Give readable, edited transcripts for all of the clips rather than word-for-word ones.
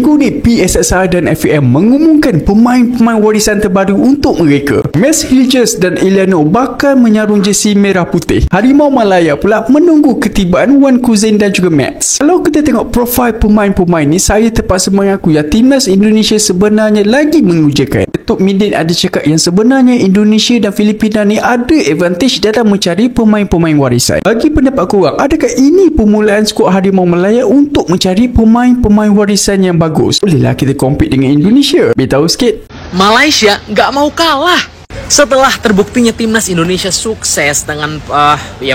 Minggu ni PSSR dan FAM mengumumkan pemain-pemain warisan terbaru untuk mereka. Max Hilgers dan Eliano bakal menyarung jersey merah putih. Harimau Malaya pula menunggu ketibaan Wan Kuzain dan juga Max. Kalau kita tengok profil pemain-pemain ni, saya terpaksa mengaku ya timnas Indonesia sebenarnya lagi mengujakan. Datuk Midin ada cakap yang sebenarnya Indonesia dan Filipina ni ada advantage dalam mencari pemain-pemain warisan. Bagi pendapat korang, adakah ini permulaan skuad Harimau Malaya untuk mencari pemain-pemain warisan yang bagus? Bolehlah kita compete dengan Indonesia. Beritahu sikit. Malaysia nggak mau kalah. Setelah terbuktinya timnas Indonesia sukses dengan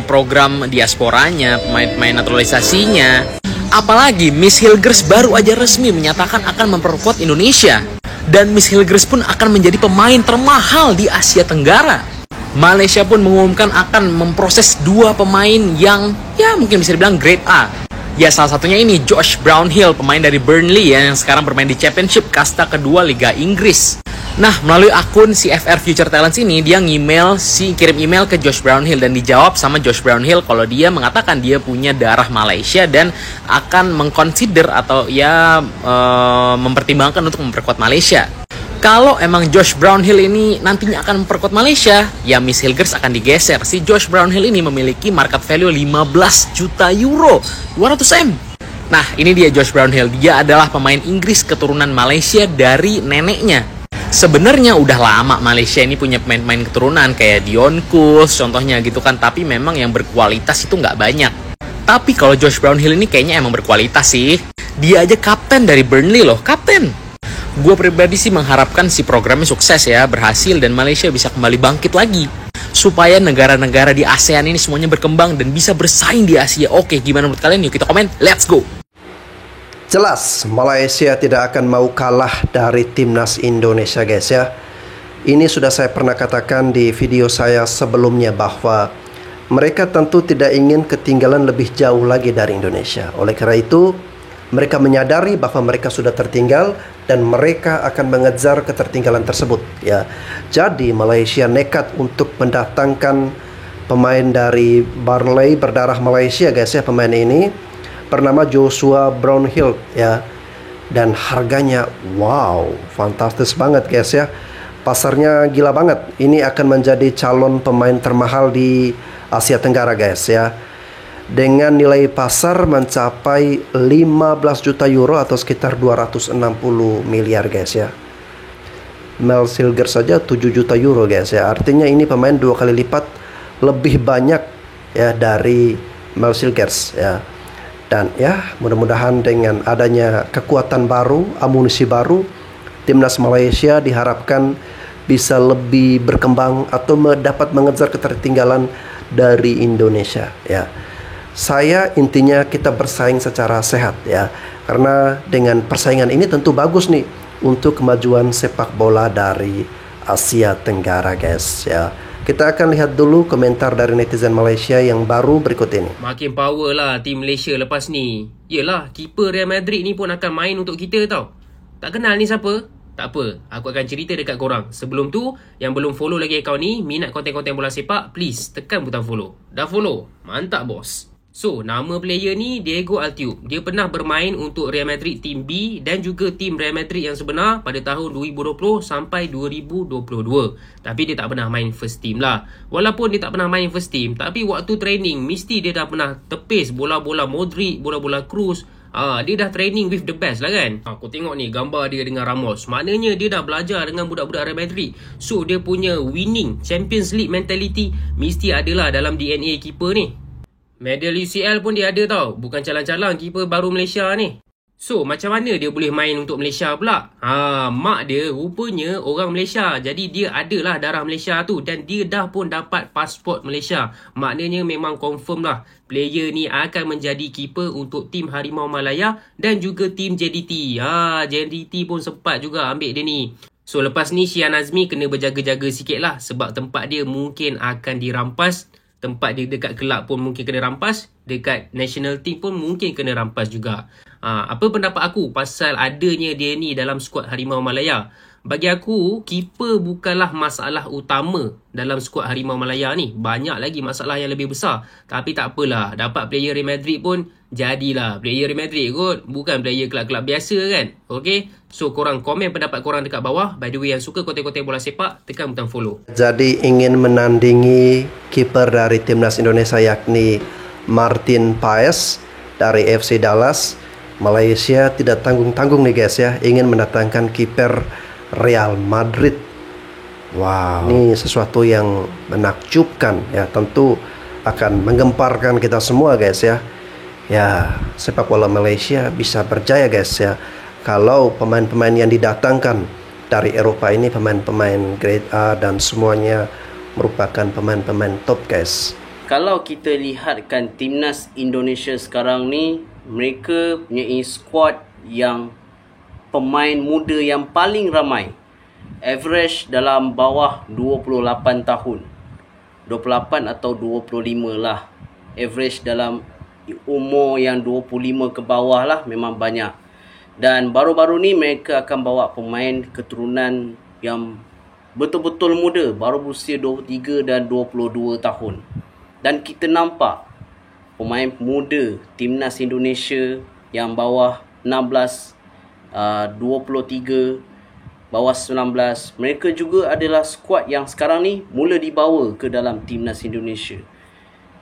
program diasporanya, pemain-pemain naturalisasinya, apalagi Miss Hilgers baru aja resmi menyatakan akan memperkuat Indonesia. Dan Miss Hilgers pun akan menjadi pemain termahal di Asia Tenggara. Malaysia pun mengumumkan akan memproses 2 pemain yang mungkin bisa dibilang grade A. Ya, salah satunya ini Josh Brownhill, pemain dari Burnley yang sekarang bermain di Championship kasta kedua Liga Inggris. Nah, melalui akun CFR Future Talents ini, dia kirim email ke Josh Brownhill dan dijawab sama Josh Brownhill kalau dia mengatakan dia punya darah Malaysia dan akan mengconsider atau mempertimbangkan untuk memperkuat Malaysia. Kalau emang Josh Brownhill ini nantinya akan memperkuat Malaysia, ya Miss Hilgers akan digeser. Si Josh Brownhill ini memiliki market value 15 juta euro, 200 M. Nah, ini dia Josh Brownhill. Dia adalah pemain Inggris keturunan Malaysia dari neneknya. Sebenarnya udah lama Malaysia ini punya pemain-pemain keturunan kayak Dion Kuls contohnya gitu kan, tapi memang yang berkualitas itu nggak banyak. Tapi kalau Josh Brownhill ini kayaknya emang berkualitas sih. Dia aja kapten dari Burnley loh, kapten. Gue pribadi sih mengharapkan si programnya sukses ya, berhasil dan Malaysia bisa kembali bangkit lagi. Supaya negara-negara di ASEAN ini semuanya berkembang dan bisa bersaing di Asia. Oke, gimana menurut kalian? Yuk kita komen, let's go! Jelas Malaysia tidak akan mau kalah dari timnas Indonesia guys ya. Ini sudah saya pernah katakan di video saya sebelumnya bahwa mereka tentu tidak ingin ketinggalan lebih jauh lagi dari Indonesia. Oleh karena itu mereka menyadari bahwa mereka sudah tertinggal dan mereka akan mengejar ketertinggalan tersebut ya. Jadi Malaysia nekat untuk mendatangkan pemain dari Burnley berdarah Malaysia guys ya. Pemain ini bernama Joshua Brownhill ya. Dan harganya wow, fantastis banget guys ya. Pasarnya gila banget. Ini akan menjadi calon pemain termahal di Asia Tenggara guys ya. Dengan nilai pasar mencapai 15 juta euro atau sekitar 260 miliar guys ya. Mel Silger saja 7 juta euro guys ya. Artinya ini pemain 2 kali lipat lebih banyak ya dari Mel Silgers ya. Dan ya mudah-mudahan dengan adanya kekuatan baru, amunisi baru, timnas Malaysia diharapkan bisa lebih berkembang atau dapat mengejar ketertinggalan dari Indonesia ya. Saya intinya kita bersaing secara sehat ya. Karena dengan persaingan ini tentu bagus nih untuk kemajuan sepak bola dari Asia Tenggara guys ya. Kita akan lihat dulu komentar dari netizen Malaysia yang baru berikut ini. Makin power lah tim Malaysia lepas ni. Yelah, keeper Real Madrid ni pun akan main untuk kita tau. Tak kenal ni siapa? Tak apa, aku akan cerita dekat korang. Sebelum tu, yang belum follow lagi akaun ni, minat konten-konten bola sepak, please tekan butang follow. Dah follow? Mantap bos. So, nama player ni Diego Altiup. Dia pernah bermain untuk Real Madrid tim B dan juga tim Real Madrid yang sebenar pada tahun 2020 sampai 2022. Tapi dia tak pernah main first team lah. Walaupun dia tak pernah main first team, tapi waktu training mesti dia dah pernah tepis bola-bola Modric, bola-bola Kroos. Dia dah training with the best lah kan. Aku tengok ni gambar dia dengan Ramos. Maknanya dia dah belajar dengan budak-budak Real Madrid. So, dia punya winning Champions League mentality mesti adalah dalam DNA keeper ni. Medal UCL pun dia ada tau. Bukan calang-calang keeper baru Malaysia ni. So, macam mana dia boleh main untuk Malaysia pula? Mak dia rupanya orang Malaysia. Jadi, dia adalah darah Malaysia tu. Dan dia dah pun dapat pasport Malaysia. Maknanya memang confirm lah. Player ni akan menjadi keeper untuk tim Harimau Malaya dan juga tim JDT. JDT pun sempat juga ambil dia ni. So, lepas ni Syian Azmi kena berjaga-jaga sikit lah. Sebab tempat dia mungkin akan dirampas. Tempat dia dekat kelab pun mungkin kena rampas. Dekat national team pun mungkin kena rampas juga. Apa pendapat aku pasal adanya dia ni dalam skuad Harimau Malaya? Bagi aku, keeper bukanlah masalah utama dalam skuad Harimau Malaya ni. Banyak lagi masalah yang lebih besar. Tapi tak apalah, dapat player Real Madrid pun jadilah player Real Madrid kot. Bukan player kelab-kelab biasa kan. Okay, so korang komen pendapat korang dekat bawah. By the way, yang suka konten-konten bola sepak, tekan butang follow. Jadi ingin menandingi kiper dari timnas Indonesia yakni Martin Paes dari FC Dallas. Malaysia tidak tanggung-tanggung nih guys ya, ingin mendatangkan kiper Real Madrid. Wow, ini sesuatu yang menakjubkan ya, tentu akan menggemparkan kita semua guys ya. Ya, sepak bola Malaysia bisa berjaya guys ya, kalau pemain-pemain yang didatangkan dari Eropa ini pemain-pemain grade A dan semuanya merupakan pemain-pemain top guys. Kalau kita lihatkan timnas Indonesia sekarang ni, mereka punya squad yang pemain muda yang paling ramai. Average dalam bawah 28 tahun. 28 atau 25 lah. Average dalam umur yang 25 ke bawah lah memang banyak. Dan baru-baru ni mereka akan bawa pemain keturunan yang betul-betul muda, baru berusia 23 dan 22 tahun. Dan kita nampak pemain muda timnas Indonesia yang bawah 16, 23, bawah 19, mereka juga adalah skuad yang sekarang ni mula dibawa ke dalam timnas Indonesia.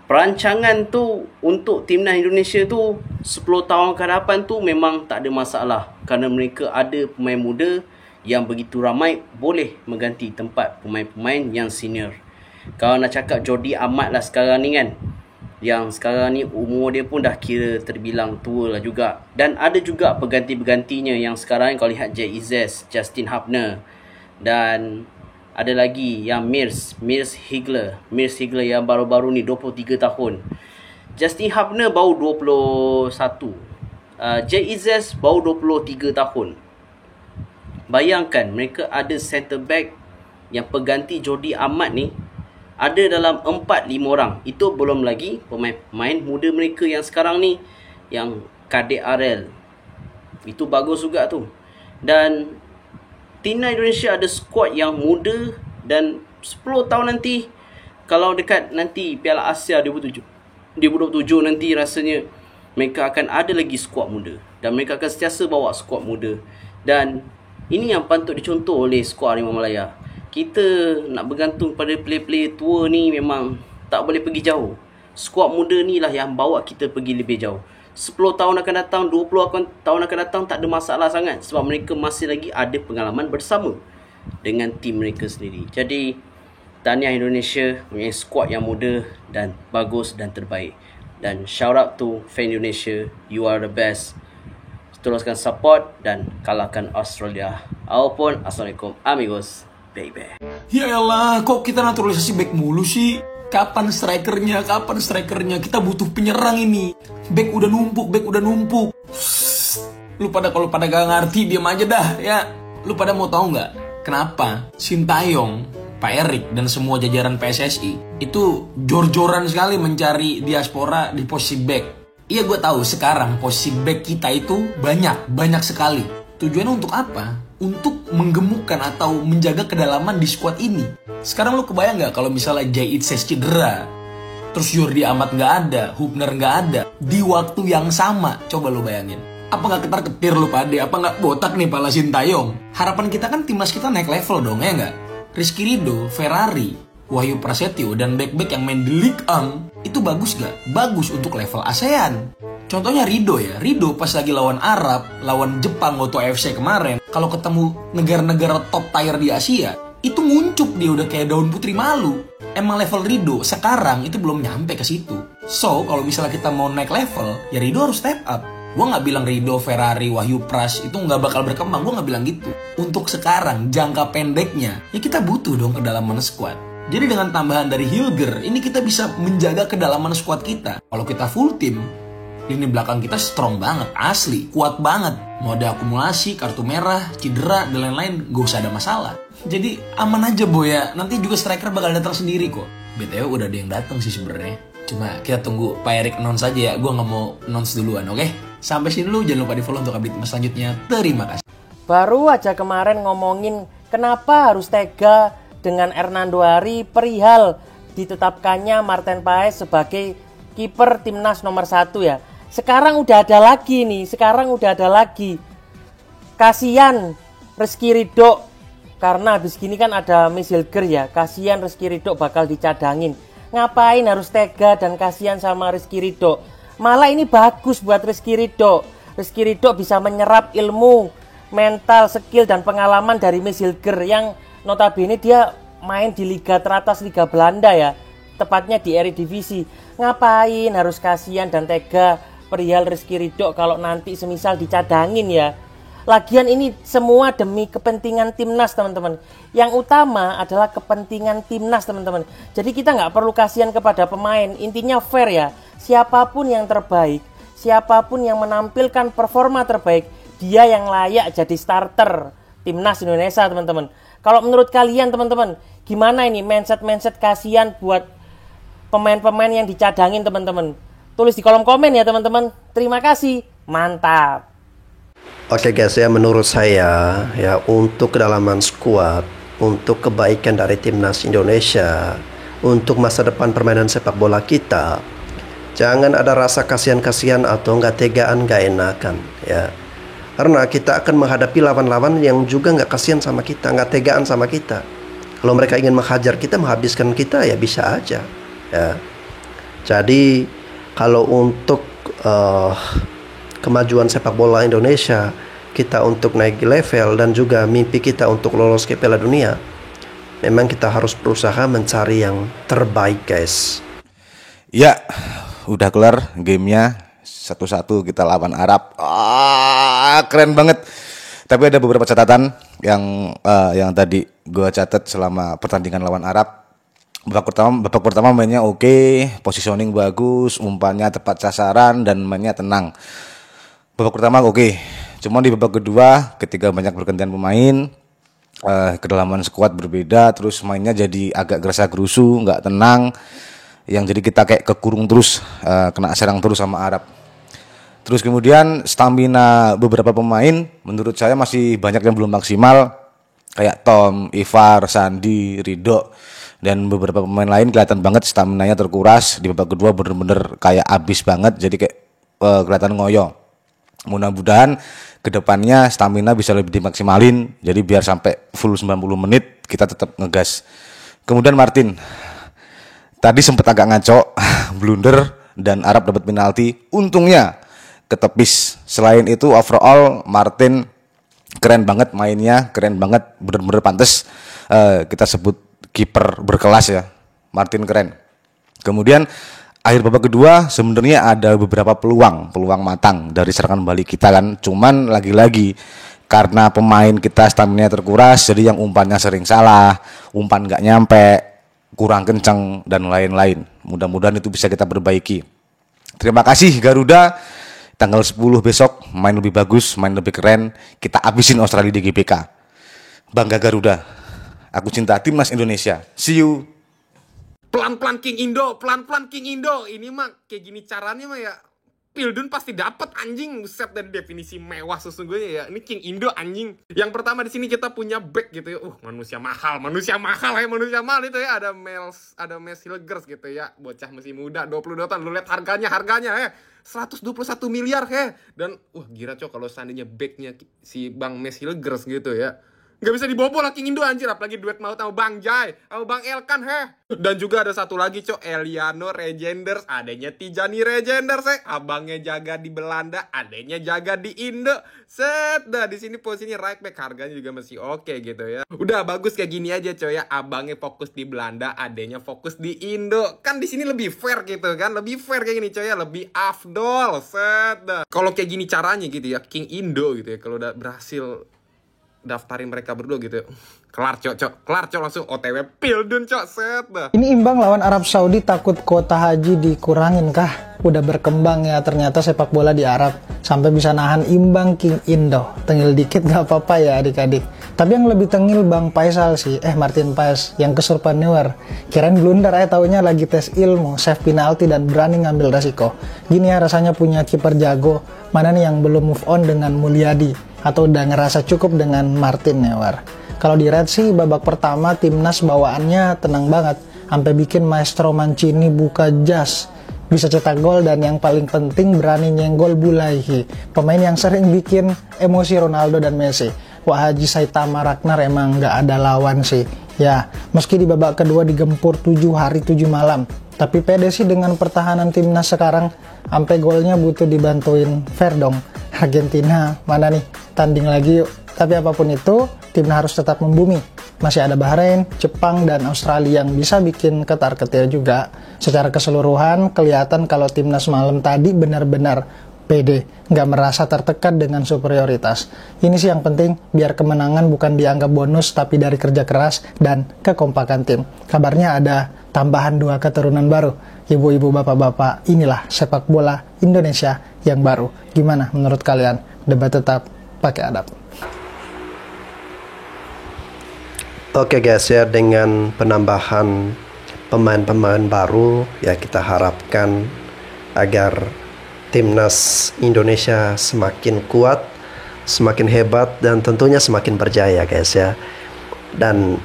Perancangan tu untuk timnas Indonesia tu 10 tahun ke hadapan tu memang tak ada masalah, kerana mereka ada pemain muda yang begitu ramai boleh mengganti tempat pemain-pemain yang senior. Kalau nak cakap Jordi Amat lah sekarang ni kan, yang sekarang ni umur dia pun dah kira terbilang tua lah juga. Dan ada juga pengganti-penggantinya yang sekarang kalau lihat JIZ, Justin Hubner. Dan ada lagi yang Mears Higler yang baru-baru ni 23 tahun. Justin Hubner baru 21. JIZ baru 23 tahun. Bayangkan mereka ada center back yang pengganti Jordi Amat ni ada dalam 4-5 orang. Itu belum lagi pemain-pemain muda mereka yang sekarang ni, yang KDRL. Itu bagus juga tu. Dan timnas Indonesia ada skuad yang muda, dan 10 tahun nanti, kalau dekat nanti Piala Asia 2027 nanti, rasanya mereka akan ada lagi skuad muda, dan mereka akan sentiasa bawa skuad muda. Dan ini yang patut dicontoh oleh skuad Harimau Malaya. Kita nak bergantung pada player-player tua ni memang tak boleh pergi jauh. Skuad muda ni lah yang bawa kita pergi lebih jauh. 10 tahun akan datang, 20 tahun akan datang, tak ada masalah sangat, sebab mereka masih lagi ada pengalaman bersama dengan tim mereka sendiri. Jadi tahniah Indonesia punya skuad yang muda dan bagus dan terbaik. Dan shout out to fan Indonesia, you are the best. Teruskan support dan kalahkan Australia. Apapun, Assalamualaikum amigos, baby. Ya Allah, kok kita naturalisasi back mulu sih? Kapan strikernya? Kita butuh penyerang ini. Back udah numpuk. Lu pada kalau pada gak ngerti, diam aja dah ya. Lu pada mau tahu nggak kenapa Sintayong, Pak Erik dan semua jajaran PSSI itu jor-joran sekali mencari diaspora di posisi back? Iya, gue tahu sekarang posisi back kita itu banyak sekali. Tujuannya untuk apa? Untuk menggemukkan atau menjaga kedalaman di squad ini. Sekarang lu kebayang nggak kalau misalnya JIZ cedera, terus Jordi Amat nggak ada, Hubner nggak ada di waktu yang sama? Coba lu bayangin. Apa nggak ketar-ketir lu pade? Apa nggak botak nih pala Sintayong? Harapan kita kan timnas kita naik level dong, ya nggak? Rizky Ridho, Ferrari, Wahyu Prasetyo, dan back-back yang main di Ligue 1 itu bagus gak? Bagus untuk level ASEAN. Contohnya Ridho ya. Ridho pas lagi lawan Arab, lawan Jepang waktu AFC kemarin, kalau ketemu negara-negara top tier di Asia, itu nguncup dia udah kayak daun putri malu. Emang level Ridho sekarang itu belum nyampe ke situ. So, kalau misalnya kita mau naik level, ya Ridho harus step up. Gue gak bilang Ridho, Ferrari, Wahyu Pras itu gak bakal berkembang. Gue gak bilang gitu. Untuk sekarang, jangka pendeknya, ya kita butuh dong kedalaman squad. Jadi dengan tambahan dari Hilger, ini kita bisa menjaga kedalaman squad kita. Kalau kita full team, lini belakang kita strong banget, asli, kuat banget. Mau ada akumulasi, kartu merah, cedera, dan lain-lain, gak usah ada masalah. Jadi aman aja boy ya, nanti juga striker bakal datang sendiri kok. BTW udah ada yang datang sih sebenarnya. Cuma kita tunggu Pak Erik announce aja ya, gue gak mau announce duluan, oke? Sampai sini dulu, jangan lupa di follow untuk update selanjutnya. Terima kasih. Baru aja kemarin ngomongin kenapa harus tega dengan Hernando Ari perihal ditetapkannya Martin Paes sebagai kiper timnas nomor 1 ya. Sekarang udah ada lagi nih, Kasian Rizky Ridho, karena habis gini kan ada Miss Hilger ya. Kasian Rizky Ridho bakal dicadangin. Ngapain harus tega dan kasihan sama Rizky Ridho? Malah ini bagus buat Rizky Ridho. Rizky Ridho bisa menyerap ilmu, mental, skill, dan pengalaman dari Miss Hilger yang notabene dia main di liga teratas, Liga Belanda ya, tepatnya di Eredivisie. Ngapain harus kasihan dan tega perihal Rizky Ridho kalau nanti semisal dicadangin ya. Lagian ini semua demi kepentingan timnas teman-teman. Yang utama adalah kepentingan timnas teman-teman. Jadi kita nggak perlu kasihan kepada pemain. Intinya fair ya. Siapapun yang terbaik, siapapun yang menampilkan performa terbaik, dia yang layak jadi starter timnas Indonesia teman-teman. Kalau menurut kalian teman-teman, gimana ini mindset kasihan buat pemain-pemain yang dicadangin teman-teman? Tulis di kolom komen ya teman-teman. Terima kasih, mantap. Oke guys ya, menurut saya ya, untuk kedalaman skuad, untuk kebaikan dari timnas Indonesia, untuk masa depan permainan sepak bola kita, jangan ada rasa kasihan-kasihan atau nggak tegaan, nggak enakan ya. Karena kita akan menghadapi lawan-lawan yang juga nggak kasihan sama kita, nggak tegaan sama kita. Kalau mereka ingin menghajar kita, menghabiskan kita, ya bisa aja ya. Jadi kalau untuk kemajuan sepak bola Indonesia, kita untuk naik level dan juga mimpi kita untuk lolos ke Piala Dunia, memang kita harus berusaha mencari yang terbaik guys. Ya, udah kelar gamenya, 1-1 kita lawan Arab. Keren banget. Tapi ada beberapa catatan yang tadi gue catat selama pertandingan lawan Arab. Babak pertama mainnya oke, positioning bagus, umpannya tepat sasaran dan mainnya tenang. Babak pertama oke. Cuma di babak kedua ketika banyak pergantian pemain, kedalaman skuad berbeda, terus mainnya jadi agak gerasa-gerusu, nggak tenang, yang jadi kita kayak kekurung terus, kena serang terus sama Arab. Terus kemudian stamina beberapa pemain menurut saya masih banyak yang belum maksimal, kayak Tom, Ivar, Sandi, Ridho, dan beberapa pemain lain kelihatan banget staminanya terkuras. Di babak kedua bener-bener kayak abis banget, jadi kayak kelihatan ngoyo. Mudah-mudahan kedepannya stamina bisa lebih dimaksimalin, jadi biar sampai full 90 menit kita tetap ngegas. Kemudian Martin tadi sempat agak ngaco, blunder dan Arab dapat penalti, untungnya ketepis. Selain itu overall Martin keren banget mainnya, keren banget, bener-bener pantas kita sebut kiper berkelas ya. Martin keren. Kemudian akhir babak kedua sebenarnya ada beberapa peluang matang dari serangan balik kita kan. Cuman lagi-lagi karena pemain kita stamina terkuras, jadi yang umpannya sering salah, umpan nggak nyampe, kurang kencang dan lain-lain. Mudah-mudahan itu bisa kita perbaiki. Terima kasih Garuda. Tanggal 10 besok main lebih bagus, main lebih keren. Kita abisin Australia di GBK. Bangga Garuda. Aku cinta timnas Indonesia. See you. Pelan-pelan King Indo, pelan-pelan King Indo. Ini mah kayak gini caranya mah ya. Pildun pasti dapat anjing. Buset, dari definisi mewah sesungguhnya ya. Ini King Indo anjing. Yang pertama di sini kita punya back gitu ya. Manusia mahal itu ya. Ada Miss Hilgers gitu ya. Bocah masih muda, 22 tahun. Lu lihat harganya ya. 121 miliar ya. Dan gila cok kalau seandainya backnya si Bang Miss Hilgers gitu ya. Gak bisa dibobol lah King Indo anjir. Apalagi duet maut sama Bang Jai, sama Bang Elkan Dan juga ada satu lagi cok, Eliano Regenders, adanya Tijani Regenders abangnya jaga di Belanda, adanya jaga di Indo. Set dah di sini posisinya right back, harganya juga masih oke gitu ya. Udah bagus kayak gini aja coy ya. Abangnya fokus di Belanda, adanya fokus di Indo. Kan di sini lebih fair gitu kan. Lebih fair kayak gini coy ya, lebih afdol. Set dah. Kalau kayak gini caranya gitu ya, King Indo gitu ya, kalau udah berhasil daftarin mereka berdua gitu. Kelar cok langsung OTW Pildun cok, set dah. Ini imbang lawan Arab Saudi, takut kuota haji dikurangin kah? Udah berkembang ya ternyata sepak bola di Arab, sampai bisa nahan imbang King Indo. Tengil dikit gak apa-apa ya adik-adik. Tapi yang lebih tengil Bang Faisal sih, Martin Paes yang kesurpreneur. Kirain blunder taunya lagi tes ilmu, save penalti dan berani ngambil resiko. Gini ya rasanya punya kiper jago. Mana nih yang belum move on dengan Mulyadi? Atau udah ngerasa cukup dengan Martin ya war? Kalau di Red sih babak pertama timnas bawaannya tenang banget, sampai bikin Maestro Mancini buka jas. bisa cetak gol, dan yang paling penting berani nyenggol Bulaihi, pemain yang sering bikin emosi Ronaldo dan Messi. Wah, Haji Saitama Ragnar emang nggak ada lawan sih. Ya, meski di babak kedua digempur 7 hari 7 malam, tapi pede sih dengan pertahanan timnas sekarang. Sampai golnya butuh dibantuin Verdong. Argentina, mana nih? Tanding lagi yuk. Tapi apapun itu, timnas harus tetap membumi. Masih ada Bahrain, Jepang, dan Australia yang bisa bikin ketar-ketir juga. Secara keseluruhan, kelihatan kalau timnas malam tadi benar-benar pede, nggak merasa tertekan dengan superioritas. Ini sih yang penting, biar kemenangan bukan dianggap bonus, tapi dari kerja keras dan kekompakan tim. Kabarnya ada tambahan 2 keturunan baru. Ibu-ibu, bapak-bapak, inilah sepak bola Indonesia yang baru. Gimana menurut kalian? Debat tetap pakai adab. Oke guys ya, dengan penambahan pemain-pemain baru ya, kita harapkan agar timnas Indonesia semakin kuat, semakin hebat, dan tentunya semakin berjaya guys ya. Dan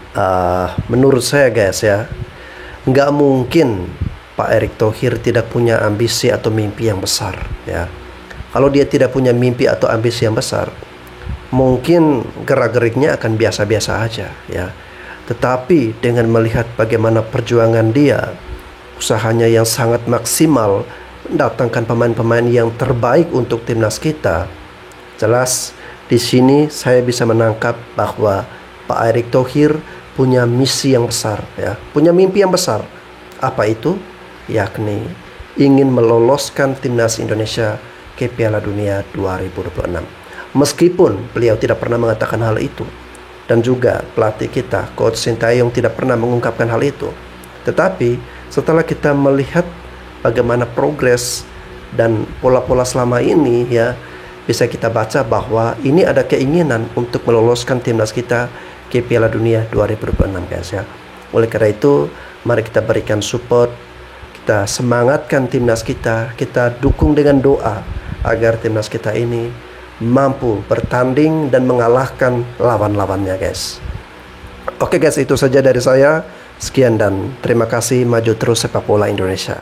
menurut saya guys ya, nggak mungkin Pak Erick Thohir tidak punya ambisi atau mimpi yang besar ya. Kalau dia tidak punya mimpi atau ambisi yang besar, mungkin gerak-geriknya akan biasa-biasa aja ya. Tetapi dengan melihat bagaimana perjuangan dia, usahanya yang sangat maksimal, mendatangkan pemain-pemain yang terbaik untuk timnas kita, jelas di sini saya bisa menangkap bahwa Pak Erick Thohir punya misi yang besar ya, punya mimpi yang besar. Apa itu? Yakni ingin meloloskan timnas Indonesia ke Piala Dunia 2026. Meskipun beliau tidak pernah mengatakan hal itu, dan juga pelatih kita, Coach Sintayong, tidak pernah mengungkapkan hal itu. Tetapi setelah kita melihat bagaimana progres dan pola-pola selama ini ya, bisa kita baca bahwa ini ada keinginan untuk meloloskan timnas kita ke Piala Dunia 2026 guys ya. Oleh karena itu, mari kita berikan support, kita semangatkan timnas kita dukung dengan doa agar timnas kita ini mampu bertanding dan mengalahkan lawan-lawannya guys. Oke guys, itu saja dari saya. Sekian dan terima kasih. Maju terus sepak bola Indonesia.